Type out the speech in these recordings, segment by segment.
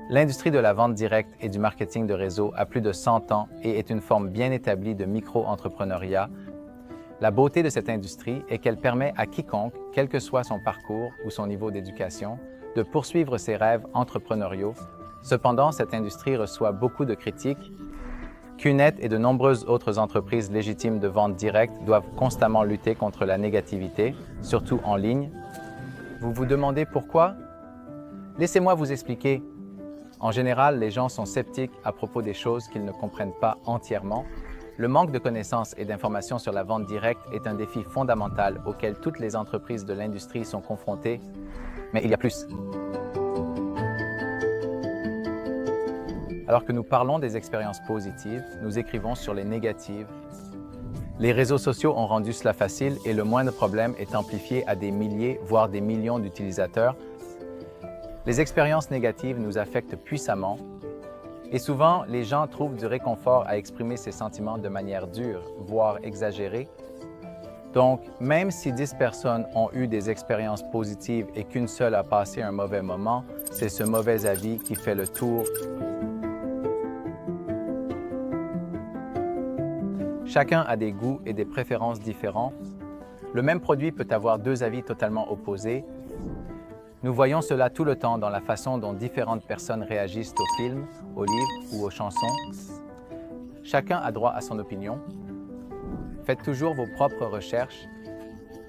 L'industrie de la vente directe et du marketing de réseau a plus de 100 ans et est une forme bien établie de micro-entrepreneuriat. La beauté de cette industrie est qu'elle permet à quiconque, quel que soit son parcours ou son niveau d'éducation, de poursuivre ses rêves entrepreneuriaux. Cependant, cette industrie reçoit beaucoup de critiques. QNET et de nombreuses autres entreprises légitimes de vente directe doivent constamment lutter contre la négativité, surtout en ligne. Vous vous demandez pourquoi? Laissez-moi vous expliquer. En général, les gens sont sceptiques à propos des choses qu'ils ne comprennent pas entièrement. Le manque de connaissances et d'informations sur la vente directe est un défi fondamental auquel toutes les entreprises de l'industrie sont confrontées. Mais il y a plus. Alors que nous parlons des expériences positives, nous écrivons sur les négatives. Les réseaux sociaux ont rendu cela facile et le moindre problème est amplifié à des milliers, voire des millions d'utilisateurs. Les expériences négatives nous affectent puissamment et souvent, les gens trouvent du réconfort à exprimer ces sentiments de manière dure, voire exagérée. Donc, même si 10 personnes ont eu des expériences positives et qu'une seule a passé un mauvais moment, c'est ce mauvais avis qui fait le tour. Chacun a des goûts et des préférences différents. Le même produit peut avoir deux avis totalement opposés. Nous voyons cela tout le temps dans la façon dont différentes personnes réagissent aux films, aux livres ou aux chansons. Chacun a droit à son opinion. Faites toujours vos propres recherches.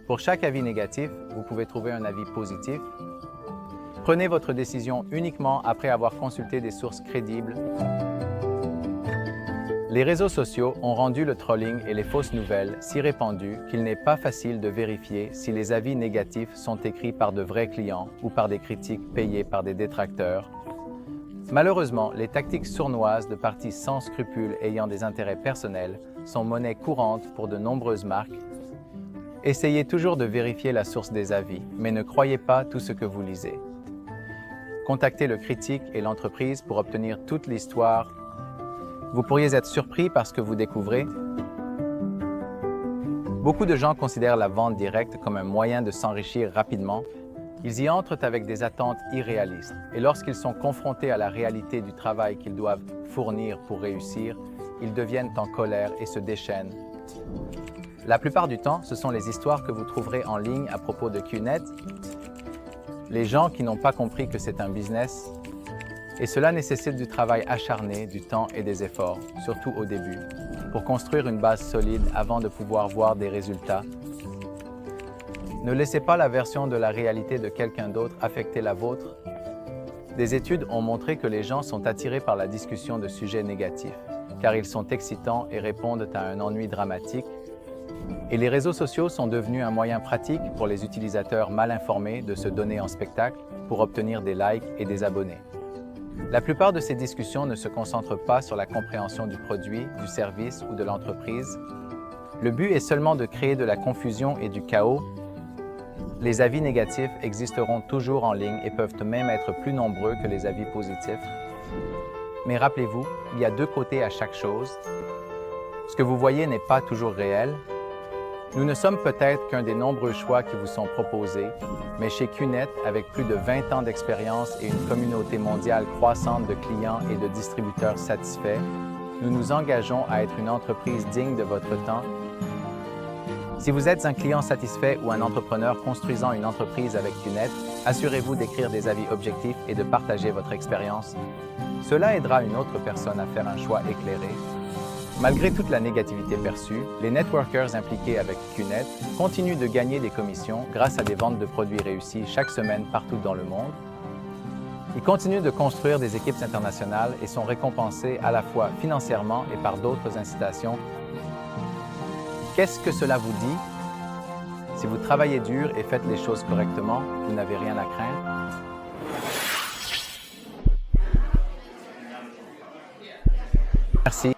Pour chaque avis négatif, vous pouvez trouver un avis positif. Prenez votre décision uniquement après avoir consulté des sources crédibles. Les réseaux sociaux ont rendu le trolling et les fausses nouvelles si répandus qu'il n'est pas facile de vérifier si les avis négatifs sont écrits par de vrais clients ou par des critiques payées par des détracteurs. Malheureusement, les tactiques sournoises de partis sans scrupules ayant des intérêts personnels sont monnaie courante pour de nombreuses marques. Essayez toujours de vérifier la source des avis, mais ne croyez pas tout ce que vous lisez. Contactez le critique et l'entreprise pour obtenir toute l'histoire. Vous pourriez être surpris par ce que vous découvrez. Beaucoup de gens considèrent la vente directe comme un moyen de s'enrichir rapidement. Ils y entrent avec des attentes irréalistes et lorsqu'ils sont confrontés à la réalité du travail qu'ils doivent fournir pour réussir, ils deviennent en colère et se déchaînent. La plupart du temps, ce sont les histoires que vous trouverez en ligne à propos de QNET. Les gens qui n'ont pas compris que c'est un business. Et cela nécessite du travail acharné, du temps et des efforts, surtout au début, pour construire une base solide avant de pouvoir voir des résultats. Ne laissez pas la version de la réalité de quelqu'un d'autre affecter la vôtre. Des études ont montré que les gens sont attirés par la discussion de sujets négatifs, car ils sont excitants et répondent à un ennui dramatique. Et les réseaux sociaux sont devenus un moyen pratique pour les utilisateurs mal informés de se donner en spectacle pour obtenir des likes et des abonnés. La plupart de ces discussions ne se concentrent pas sur la compréhension du produit, du service ou de l'entreprise. Le but est seulement de créer de la confusion et du chaos. Les avis négatifs existeront toujours en ligne et peuvent même être plus nombreux que les avis positifs. Mais rappelez-vous, il y a deux côtés à chaque chose. Ce que vous voyez n'est pas toujours réel. Nous ne sommes peut-être qu'un des nombreux choix qui vous sont proposés, mais chez QNET, avec plus de 20 ans d'expérience et une communauté mondiale croissante de clients et de distributeurs satisfaits, nous nous engageons à être une entreprise digne de votre temps. Si vous êtes un client satisfait ou un entrepreneur construisant une entreprise avec QNET, assurez-vous d'écrire des avis objectifs et de partager votre expérience. Cela aidera une autre personne à faire un choix éclairé. Malgré toute la négativité perçue, les networkers impliqués avec QNET continuent de gagner des commissions grâce à des ventes de produits réussies chaque semaine partout dans le monde. Ils continuent de construire des équipes internationales et sont récompensés à la fois financièrement et par d'autres incitations. Qu'est-ce que cela vous dit? Si vous travaillez dur et faites les choses correctement, vous n'avez rien à craindre. Merci.